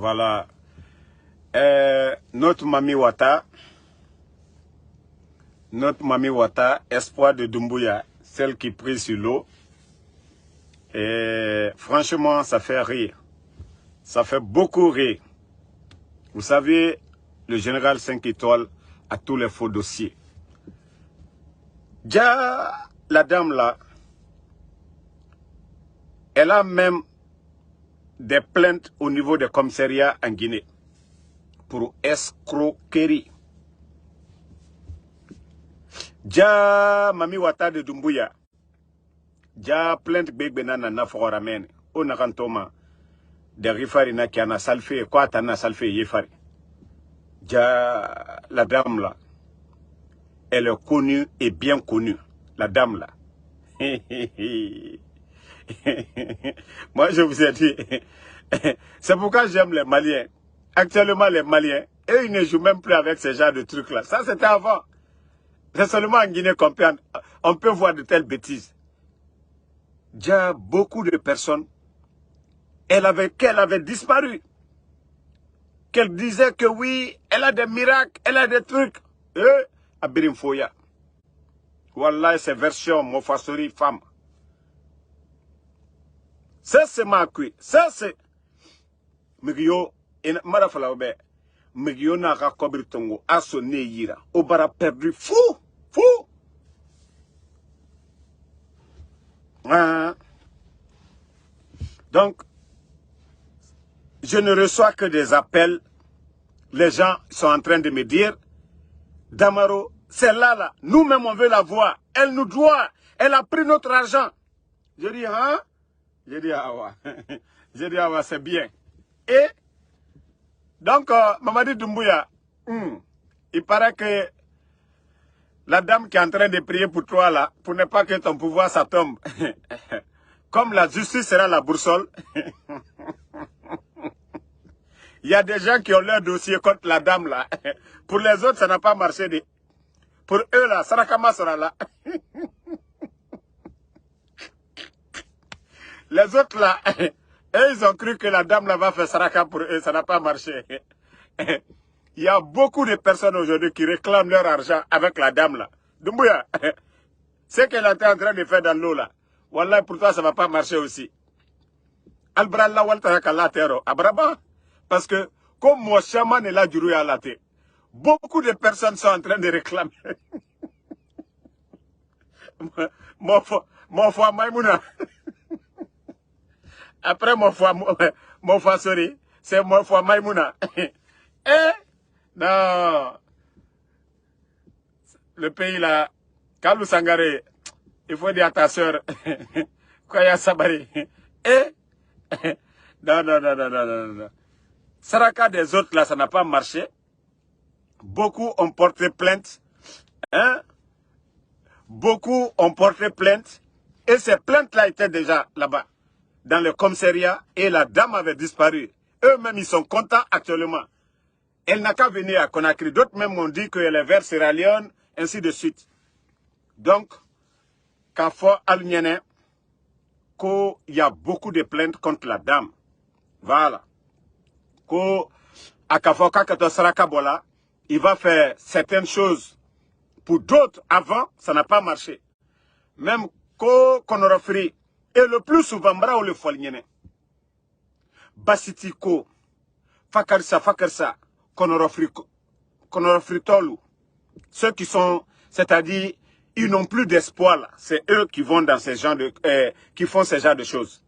Voilà. Notre Mami Wata, espoir de Doumbouya, celle qui prie sur l'eau. Et franchement, ça fait rire. Ça fait beaucoup rire. Vous savez, le général 5 étoiles a tous les faux dossiers. Déjà, la dame là, elle a même des plaintes au niveau des commissariats en Guinée pour escroquerie. Ja Mami Wata de Doumbouya, ja plainte Begbenana na foramen, o nakantoma de rifari na kiana salfe, quoi tana salfe yefari. Ja la dame là, elle est connue et bien connue, la dame là. Moi je vous ai dit, c'est pourquoi j'aime les Maliens. Actuellement les Maliens, eux ils ne jouent même plus avec ce genre de trucs là. Ça c'était avant. C'est seulement en Guinée qu'on peut voir de telles bêtises. Il y a beaucoup de personnes, qu'elle avait disparu. Qu'elle disait que oui, elle a des miracles, elle a des trucs. À Birimfoya. Wallah, c'est version Mofasori femme. Ça c'est ma kui. Ça c'est. Migyo, Marafalaobe. Migyo na rakobir tongo, aso ne yira. Obara perdu fou. Fou. Donc, je ne reçois que des appels. Les gens sont en train de me dire, Damaro, c'est là. Nous-mêmes, on veut la voir. Elle nous doit. Elle a pris notre argent. Je dis, hein? Je dis, ah ouais. Je dis, ah ouais, c'est bien. Et, donc, Mamadi Doumbouya, il paraît que la dame qui est en train de prier pour toi là, pour ne pas que ton pouvoir ça tombe, comme la justice sera la boussole, il y a des gens qui ont leur dossier contre la dame là. Pour les autres, ça n'a pas marché. Pour eux là, Sarakama sera là. Les autres là, eux, ils ont cru que la dame là va faire Saraka pour eux, ça n'a pas marché. Il y a beaucoup de personnes aujourd'hui qui réclament leur argent avec la dame là. Doumbouya, ce qu'elle était en train de faire dans l'eau là, wallah pour toi ça ne va pas marcher aussi. Albralla waltaraka la terre, abraba. Parce que comme mon chaman est là du rouille à la tête, beaucoup de personnes sont en train de réclamer. Mon foi Maïmouna. Après mon foi sorry, c'est mon foi Maïmouna. Non. Le pays là, Kalou Sangare, il faut dire à ta soeur, Koya Sabari. Non. Saraka des autres là, ça n'a pas marché. Beaucoup ont porté plainte. Beaucoup ont porté plainte. Et ces plaintes-là étaient déjà là-bas, dans le commissariat, et la dame avait disparu. Eux-mêmes, ils sont contents actuellement. Elle n'a qu'à venir à Conakry. D'autres même ont dit qu'elle est vers Sierra Leone, ainsi de suite. Donc, Kafo Aluniene, qu'il y a beaucoup de plaintes contre la dame. Voilà. Ko Akafo Kakato Sarakabola, il va faire certaines choses pour d'autres avant, ça n'a pas marché. Même qu'on aura fait, et le plus souvent, Mbra ou le Folniene, Basitiko, Fakarsa, qu'on aura fait Tolu. Ceux qui sont, c'est-à-dire, ils n'ont plus d'espoir, c'est eux qui vont dans ces genres de, qui font ce genre de choses.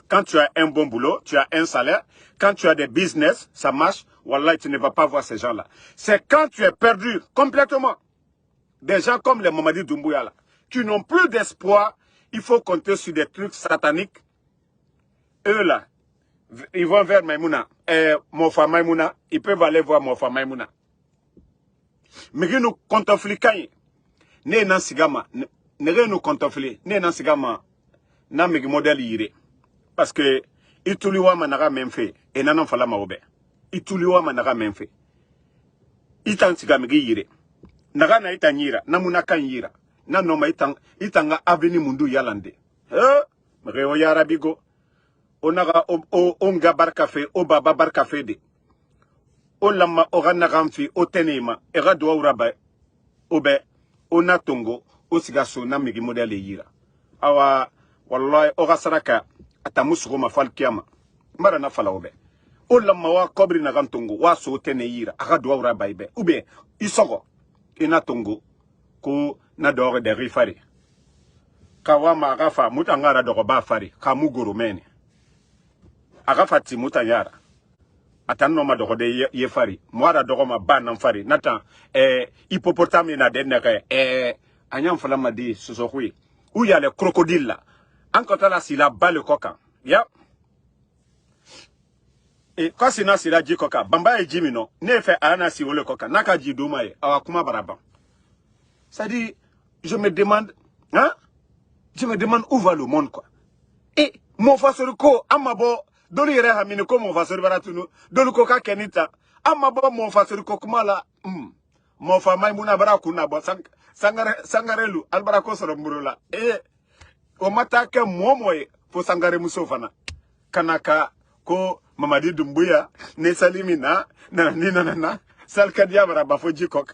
Quand tu as un bon boulot, tu as un salaire, quand tu as des business, ça marche, wallah, tu ne vas pas voir ces gens-là. C'est quand tu es perdu complètement. Des gens comme les Mamadi Doumbouya là, qui n'ont plus d'espoir, il faut compter sur des trucs sataniques. Eux là, ils vont vers Maïmouna. Mofa Maïmouna, ils peuvent aller voir Mofa Maïmouna. Mais nous contofli kanye. Ne nan sigama, ne nous contofli, ne nan sigama, na megi modèle yire. Parce que, ituliwa manara menfe, et nanan fala maobe. Ituliwa manara menfe. Itan sigamegi yire. Naga na itan yira, namuna kan yira. Nanoma itanga aveni mundu yalande. Mreo yarabigo. onaga onga barkafe o baba barkafe de o lama o ganagamfi o tenema e ga do uraba obe ona tongo o sigaso na migi modele yira awa wallahi o gasaraka atamusugo mafal kiyama mara na fala obe o lama wa kobri na gantongo wa so tene yira aga do uraba ibe ube isogo ina tongo ko na dore de rifari kawa ma gafa mutangara dogo ba fari kamuguru mene agafa ti mutanyara atanno ma dogo de ye fari mwara dogo ma banan fari nata hippopotame na de naka anyam fala ma di sosokui où il y a les crocodiles là encore là s'il a bas le coca ya et quand c'est na sila ji coca bamba e jimi no ne fait ana si le coca naka ji duma e awakuma baraba ça dit je me demande où va le monde quoi et mon fasoriko amabo dolu yere hamini ko mon fasori baratunu dolu ko ka kenita amabo mon fasoriko kuma la mon fa maimuna barakuna bo sangarelu albarako soro murula o matake momoye fo sangare musofana kanaka ko Mamadi Doumbouya ne salimina na salkadia baraba fo jikok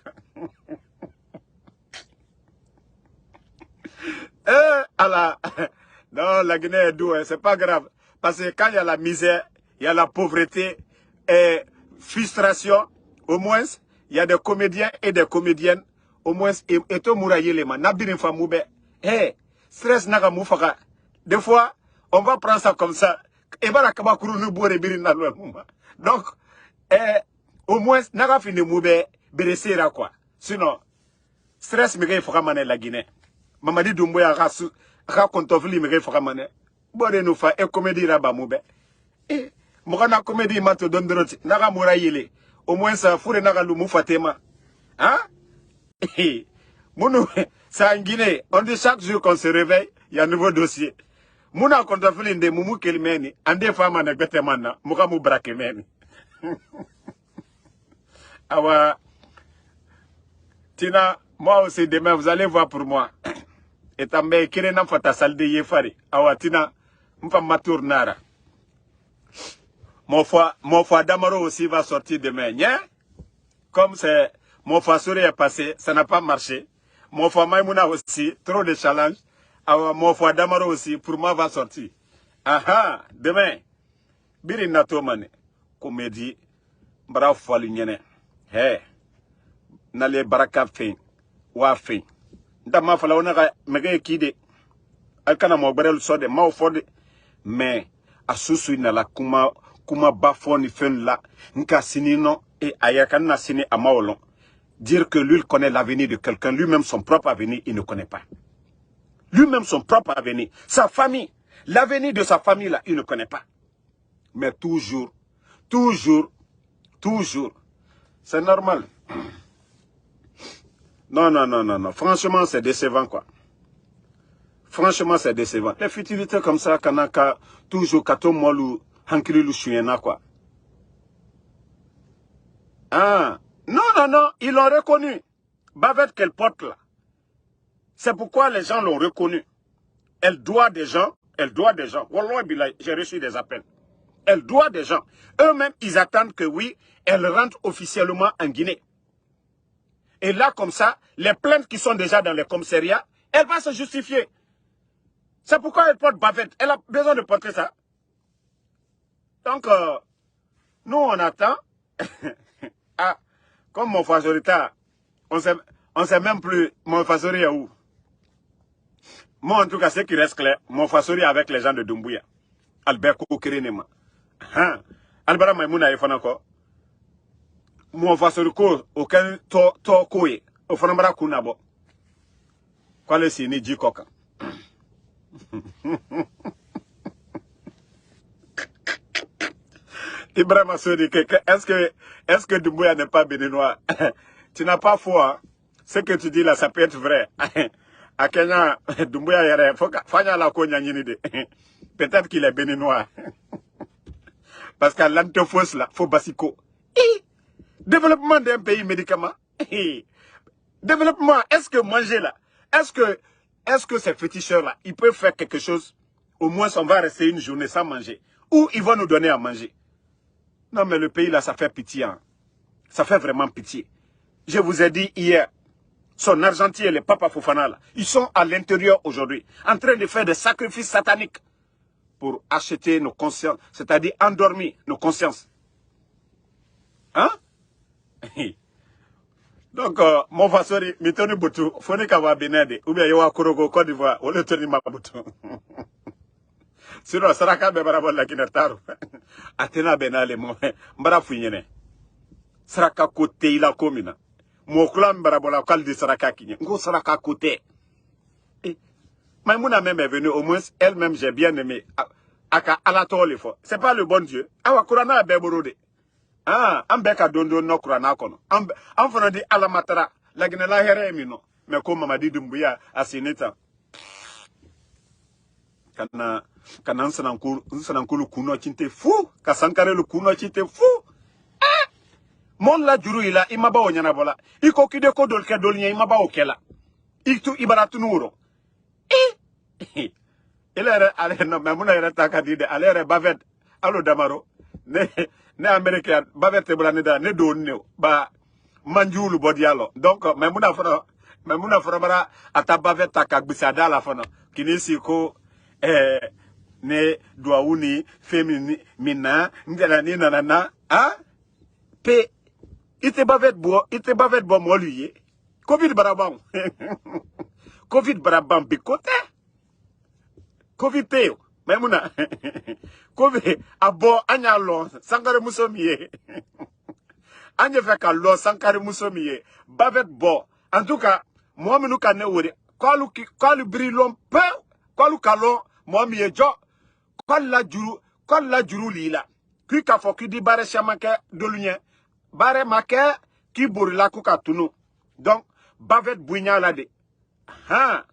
ala non la Guinée est douée, c'est pas grave parce que quand il y a la misère, il y a la pauvreté et frustration, au moins il y a des comédiens et des comédiennes au moins et to mouraye les man nabirin famoube stress naga moufaka des fois on va prendre ça comme ça et bara kaba kuru nu bore birin na lo donc au moins naga fini moube beresera quoi sinon stress me gay faka mané la Guinée Mamadi Doumbouya ka kontofli me gay faka mané bore nu fa e comédie raba moube mo kana comédie mato dondroti naga mouraye au moins ça foure naga lu moufatema hein. Mounou, ça en Guinée, on dit chaque jour qu'on se réveille, il y a un nouveau dossier. Mouna qu'on doit faire des moumou kelmeni, en des femmes en betemana, mouka mou brakemeni. Awa, Tina, moi aussi demain, vous allez voir pour moi. Et tambe, kirena fata salde yefari. Awa, Tina, mfa matour nara. Mon foi Damaro aussi va sortir demain, hein? Comme c'est... Mon Fassouri est passé, ça n'a pas marché. Mon foi Maïmouna aussi, trop de challenges. Alors, mon foi Damaro aussi, pour moi, va sortir. Aha, demain, Biri Natomane, comédie, bravo Falunyene. Hé, n'allez baraka fin, wa fin. Ndama fala onaga mege kide. Alkana mo berel sode, ma ofode. Mais, asusu inala kuma bafoni fen la, nka sinino, et ayakana sini amaolon. Dire que lui, il connaît l'avenir de quelqu'un, lui-même son propre avenir, il ne connaît pas. Lui-même son propre avenir, sa famille, l'avenir de sa famille, là, il ne connaît pas. Mais toujours, c'est normal. Non. Franchement, c'est décevant, quoi. Franchement, c'est décevant. Les futilités comme ça, kanaka, toujours, kato molu, hankiri lu shuyena, quoi. Ah. Non, ils l'ont reconnu. Bavette qu'elle porte là. C'est pourquoi les gens l'ont reconnu. Elle doit des gens. Wallah billah, j'ai reçu des appels. Elle doit des gens. Eux-mêmes, ils attendent que oui, elle rentre officiellement en Guinée. Et là, comme ça, les plaintes qui sont déjà dans les commissariats, elle va se justifier. C'est pourquoi elle porte bavette. Elle a besoin de porter ça. Donc, nous, on attend. Ah. Comme mon fasorita, on sait même plus mon fasori est où. Moi, en tout cas, ce qui reste clair, mon fasori avec les gens de Doumbouya. Albert Koukirinema. Albert Maïmouna est encore. Mon fasoriko, aucun to koué. Au Fanambara Kounabo. Quoi le sini Djikoka. Ibrahim Asodi, est-ce que Doumbouya n'est pas béninois? Tu n'as pas foi. Ce que tu dis là, ça peut être vrai. À Kenya, Doumbouya yere, fanya la konya nyinide. Peut-être qu'il est béninois. Parce qu'à l'antofos là, faut basiko. Développement d'un pays médicament. Développement, est-ce que manger là, est-ce que ces féticheurs là, ils peuvent faire quelque chose? Au moins, on va rester une journée sans manger. Où ils vont nous donner à manger? Non, mais le pays là, ça fait pitié. Hein. Ça fait vraiment pitié. Je vous ai dit hier, son argentier, les Papa Fofana, là, ils sont à l'intérieur aujourd'hui, en train de faire des sacrifices sataniques pour acheter nos consciences, c'est-à-dire endormir nos consciences. Hein? Donc, mon fasori, mitoni butu, foni kawa benede, ou bien yawa kurogo Côte d'Ivoire, ou le toni mabutu. Sinon, saraka bebara la kinataru. Atena benale mo, mbara funyene. Saraka kote ila komina. Mokula mbara bola kal de saraka kinye. Ngo saraka kote. Maïmouna même est venue, au moins, elle-même, j'ai bien aimé. Aka alatole fo. C'est pas le bon Dieu. Awa kurana beborode. Ah, ambeka dondo no kurana kono. Amfana di alamatara. Lagina la here emino. Me ko mama di dumbuya asineta. Kana nsanankulu kuno chinte fou. Kasankare lu kuno chinte fou. Ah! Mon la juru ila imaba onyana bola. Iko kide ko dolke dolnya imaba okela. Iktu ibaratu nuro. Il est non, mais mon takadide, allez, Bavet, allo Damaro, ne américain, Bavet et Braneda, ne donne, ba, manjulu bodialo. Donc, mais mon afro, à ta Bavet takabisada la fana, qui n'est si ko, ne doaouni, féminin, mina, n'delani nanana, hein? P, ite Bavet bo moluye, Covid barabam, Covid barabam bikote. Covid teo, Maimouna. Covid abo anya lo sankare musomiye. Anya feka lo sankare musomiye. Bavet bo. En tout cas, moi menu kane wori. Kwalu brilon pe, kwalu kalon moi miye jo. Kwal la juru lila. Kui ka fo ki di bare chamake dolunye. Bare make ki burila kuka tunu. Donc Bavet bouigna la de. Ha.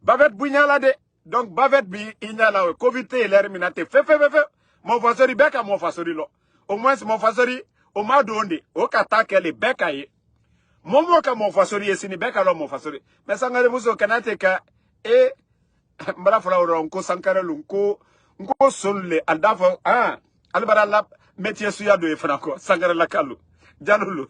Bavet bouigna la de. Donc, Bavet bi, il y a la Covid et l'herminate. Fait. Mon fasori beka, mon fasori lo. Au moins, mon fasori, au ma donné, au kata qu'elle est beka ye. Mon moka mon fasori et sini beka lo mon fasori. Mais sangare muso kanate ka, et, mbala fula ronko, sankare lunko, nko sonle, aldafo, ah, albara la, métier suya de franco, sangare la kalu, janulu.